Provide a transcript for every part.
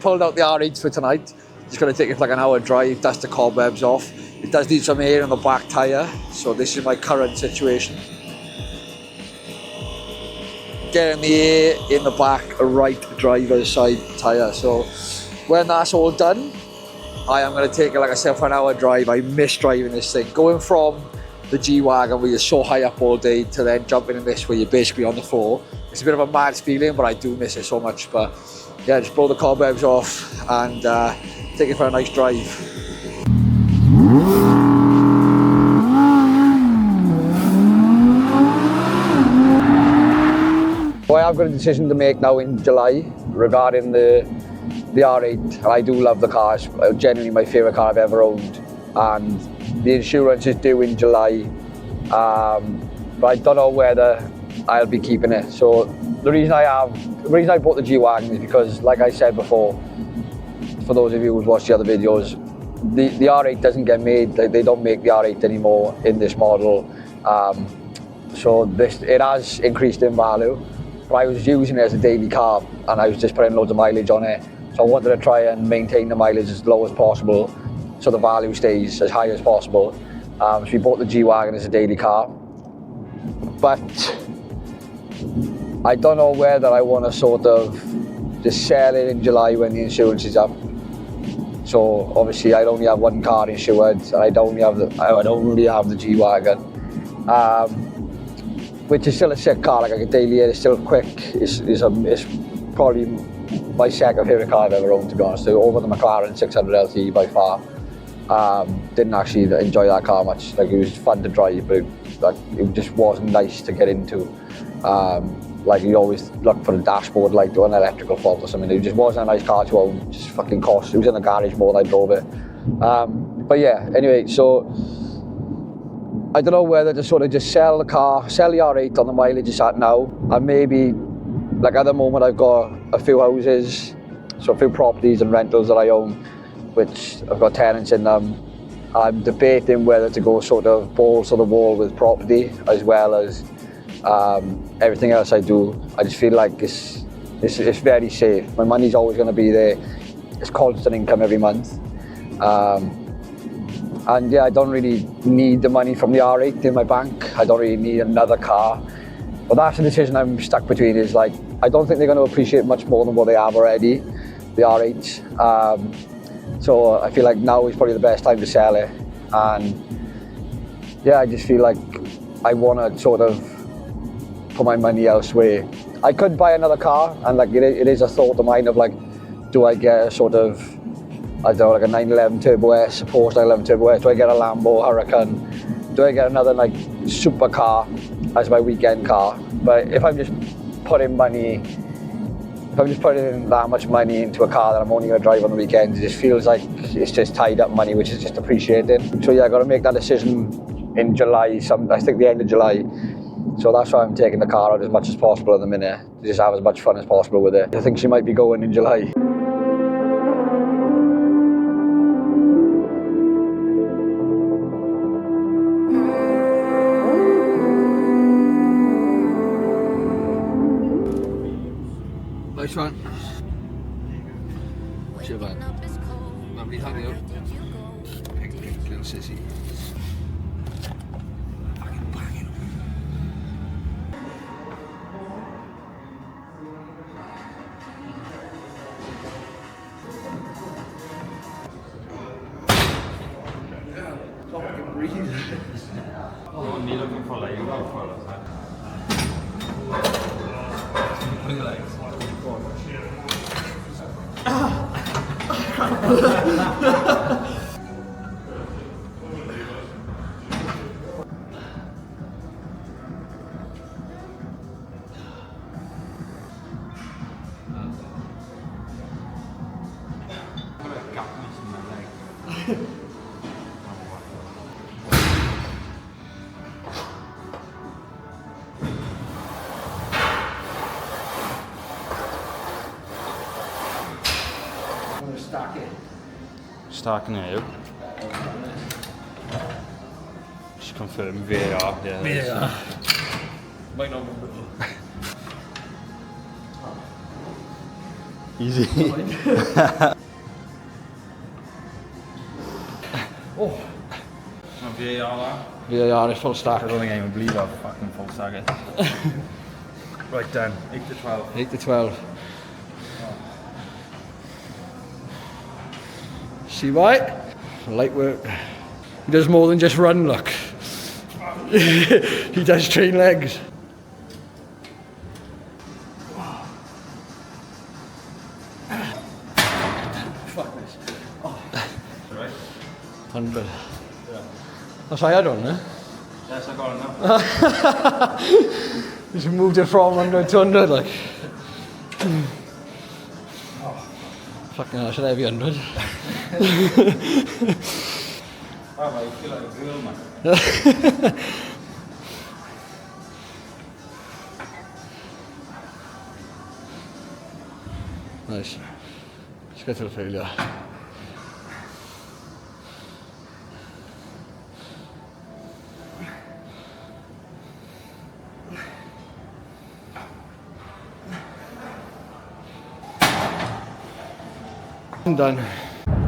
pulled out the R8 for tonight. Just going to take it for like an hour drive, dust the cobwebs off. It does need some air on the back tyre, so this is my current situation. Getting the air in the back right driver's side tyre. So when that's all done, I am going to take it, like I said, for an hour drive. I miss driving this thing. Going from the G-Wagon where you're so high up all day to then jumping in this where you're basically on the floor. It's a bit of a mad feeling, but I do miss it so much. But yeah, just blow the cobwebs off and take it for a nice drive. So I have got a decision to make now in July regarding the R8, and I do love the car. It's genuinely my favourite car I've ever owned, and the insurance is due in July, but I don't know whether I'll be keeping it. So the reason I bought the G-Wagon is because, like I said before, for those of you who've watched the other videos, the R8 doesn't get made. They don't make the R8 anymore in this model, so it has increased in value. But I was using it as a daily car, and I was just putting loads of mileage on it. So I wanted to try and maintain the mileage as low as possible, so the value stays as high as possible. So we bought the G-Wagon as a daily car. But I don't know whether I want to sort of just sell it in July when the insurance is up. So obviously I'd only have one car insured, and I don't really have the G-Wagon. Which is still a sick car, like a daily air, it's still quick. It's probably my second favourite car I've ever owned, to be honest. Over the McLaren 600 LT by far. Didn't actually enjoy that car much. Like, it was fun to drive, but it just wasn't nice to get into. Like, you always look for the dashboard light or an electrical fault or something. It just wasn't a nice car to own. Just fucking cost. It was in the garage more than I drove it. But yeah, anyway, so I don't know whether to sort of just sell the R8 on the mileage it's at now, and maybe, like, at the moment I've got a few houses, so a few properties and rentals that I own, which I've got tenants in them. I'm debating whether to go sort of balls to the wall with property as well as everything else I do. I just feel like it's very safe. My money's always going to be there. It's constant income every month. And yeah, I don't really need the money from the R8 in my bank. I don't really need another car. But that's the decision I'm stuck between, is like, I don't think they're going to appreciate much more than what they have already, the R8. So I feel like now is probably the best time to sell it. And yeah, I just feel like I want to sort of put my money elsewhere. I could buy another car, and like it is a thought of mine of like, do I get a sort of, I don't know, like a 911 Turbo S, a Porsche 911 Turbo S, do I get a Lambo Huracan, do I get another like super car as my weekend car? But if I'm just putting in that much money into a car that I'm only going to drive on the weekends, it just feels like it's just tied up money, which is just appreciated. So yeah, I got to make that decision in July, I think the end of July. So that's why I'm taking the car out as much as possible at the minute, to just have as much fun as possible with it. I think she might be going in July. Nice one. Chill man. Lovely, thank you. Pink little sissy. Fucking banging. Yeah, fucking breathe. Oh, you're looking for like, bring your legs. Stacking it out. Just confirm VAR. Yeah. VAR. Might not be. Easy. Oh. VAR. VAR is full stack. I don't think anyone believes how fucking full stack it. Right then, 8 to 12. 8 to 12. See why? Light work. He does more than just run, look. He does train legs. Fuck this. Oh. Right? 100. Yeah. That's how I had on there. Yes, I got it now. Just moved it from 100 to 100, like. Oh. Fucking hell, I should have you 100. Oh, I feel like a girl, man. Nice. Let's get to the failure. I'm done.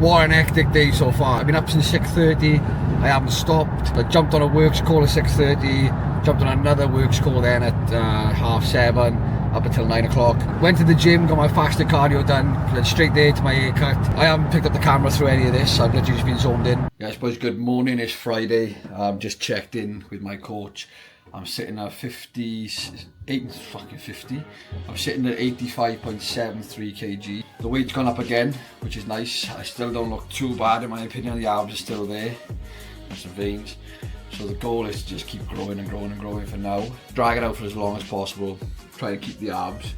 What an hectic day so far. I've been up since 6:30. I haven't stopped. I jumped on a works call at 6:30. Jumped on another works call then at 7:30 up until 9 o'clock. Went to the gym, got my fasted cardio done. Then straight there to my haircut. I haven't picked up the camera through any of this. I've literally just been zoomed in. Yeah, I suppose good morning. It's Friday. Just checked in with my coach. I'm sitting at 50. I'm sitting at 85.73 kg. The weight's gone up again, which is nice. I still don't look too bad in my opinion. The abs are still there, and some veins. So the goal is to just keep growing and growing and growing for now. Drag it out for as long as possible. Try to keep the abs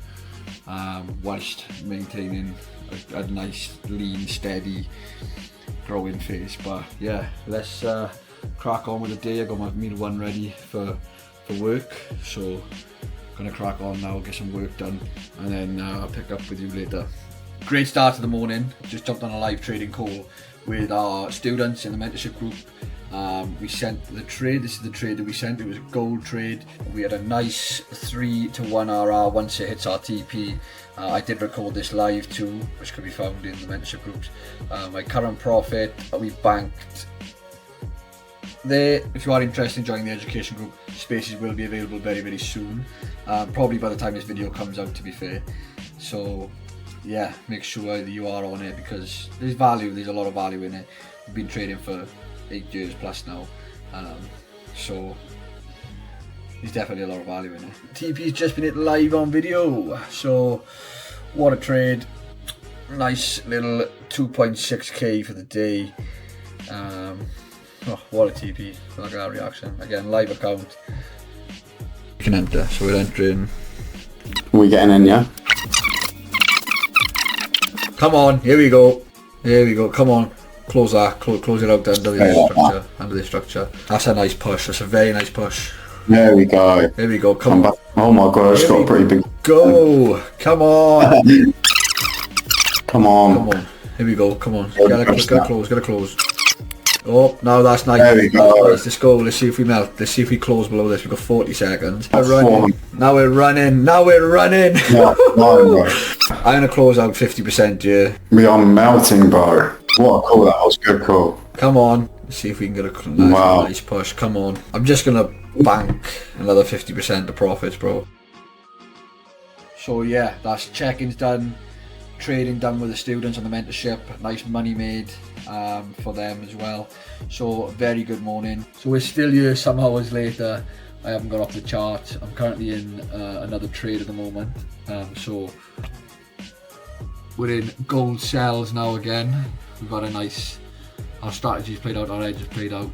whilst maintaining a nice, lean, steady, growing face. But yeah, let's crack on with the day. I got my meal one ready for work, so gonna crack on now, get some work done, and then I'll pick up with you later. Great start to the morning. Just jumped on a live trading call with our students in the mentorship group. We sent the trade. This is the trade that we sent. It was a gold trade. We had a nice 3 to 1 RR once it hits our TP. I did record this live too, which can be found in the mentorship groups. My current profit, we banked there. If you are interested in joining the education group, spaces will be available very, very soon. Probably by the time this video comes out, to be fair. So yeah, make sure that you are on it because there's value. There's a lot of value in it. We've been trading for 8 years plus now, so there's definitely a lot of value in it. TP's just been hit live on video, so what a trade. Nice little 2.6k for the day. Oh, what a TP. Look at that reaction. Again, live account. You can enter, so we're entering. Are we getting in, yeah? Come on, here we go. Here we go, come on. Close that, close it out under the structure. Under the structure. That's a nice push, that's a very nice push. There we go. There we go, come on. Oh my god, it's got a pretty big... Go! Come on! Come on. Come on. Here we go, come on. Gotta close. Oh, no, that's nice. There we go. Nice. Let's go. Let's see if we melt. Let's see if we close below this. We've got 40 seconds. Now we're running. Yeah, bro. I'm going to close out 50% here. We are melting, bro. What a call, that was a good call. Come on. Let's see if we can get a nice push. Come on. I'm just going to bank another 50% of profits, bro. So yeah, that's check-ins done. Trading done with the students on the mentorship, nice money made for them as well. So very good morning. So we're still here some hours later. I haven't got off the chart. I'm currently in another trade at the moment. So we're in gold cells now again. We've got a nice, our strategy's played out, our edge has played out.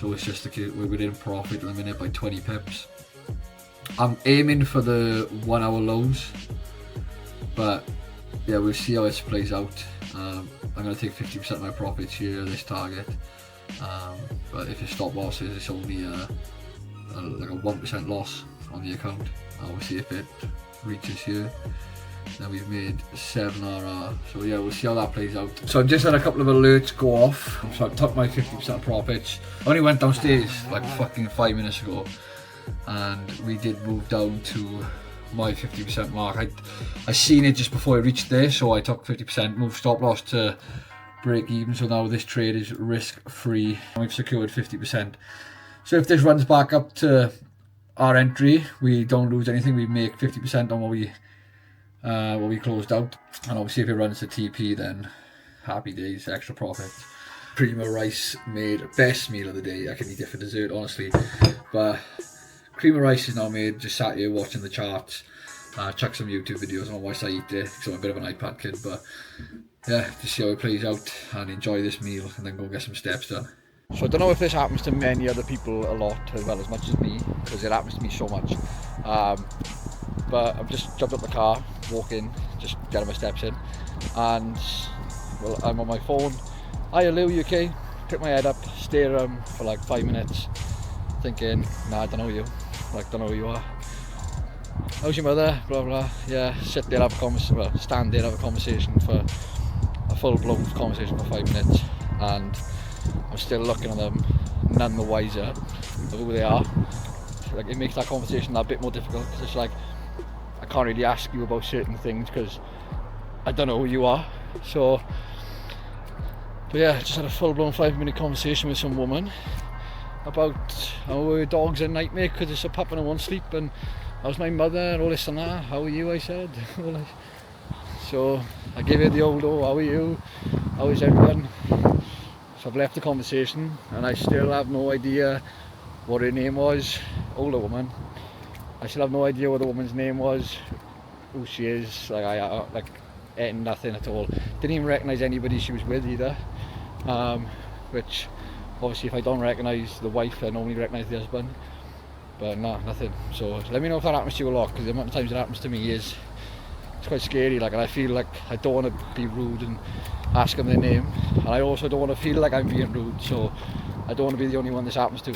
So it's just we're in profit at the minute by 20 pips. I'm aiming for the 1 hour lows. But yeah, we'll see how this plays out. I'm going to take 50% of my profits here at this target. But if it's stop losses, it's only like a 1% loss on the account. We'll see if it reaches here. Then we've made 7 RR. So yeah, we'll see how that plays out. So I've just had a couple of alerts go off. So I took my 50% profits. I only went downstairs like fucking 5 minutes ago. And we did move down to my 50% mark. I seen it just before I reached there, so I took 50%, moved stop loss to break even, so now this trade is risk free and we've secured 50%. So if this runs back up to our entry, we don't lose anything, we make 50% on what we closed out. And obviously if it runs to TP, then happy days, extra profit. Cream of rice made, best meal of the day. I can eat it for dessert, honestly, but cream of rice is now made. Just sat here watching the charts, chuck some YouTube videos on whilst I eat it, because I'm a bit of an iPad kid. But yeah, just see how it plays out and enjoy this meal and then go get some steps done. So I don't know if this happens to many other people a lot as well as much as me, because it happens to me so much. But I've just jumped up the car, walk in, just getting my steps in, and well, I'm on my phone. Hi, hello, UK. Pick my head up, stare at him for like 5 minutes, thinking, nah, I don't know you. Like, don't know who you are. How's your mother? Blah blah. Yeah, sit there, have a conversation. Well, stand there, have a conversation for a full-blown conversation for 5 minutes, and I'm still looking at them, none the wiser of who they are. Like, it makes that conversation that bit more difficult, because it's like I can't really ask you about certain things because I don't know who you are. So, but yeah, just had a full-blown 5-minute conversation with some woman about our dog's a nightmare because it's a pup and I won't sleep, and how's my mother and all this and that. How are you? I said. So I gave her the old, oh, how are you? How is everyone? So I've left the conversation and I still have no idea what her name was. Older woman. I still have no idea what the woman's name was, who she is. Like nothing at all. Didn't even recognise anybody she was with either. Which obviously, if I don't recognise the wife, I normally recognise the husband. But no, nothing. So let me know if that happens to you a lot, because the amount of times it happens to me is it's quite scary. Like, and I feel like I don't want to be rude and ask them their name, and I also don't want to feel like I'm being rude. So I don't want to be the only one this happens to.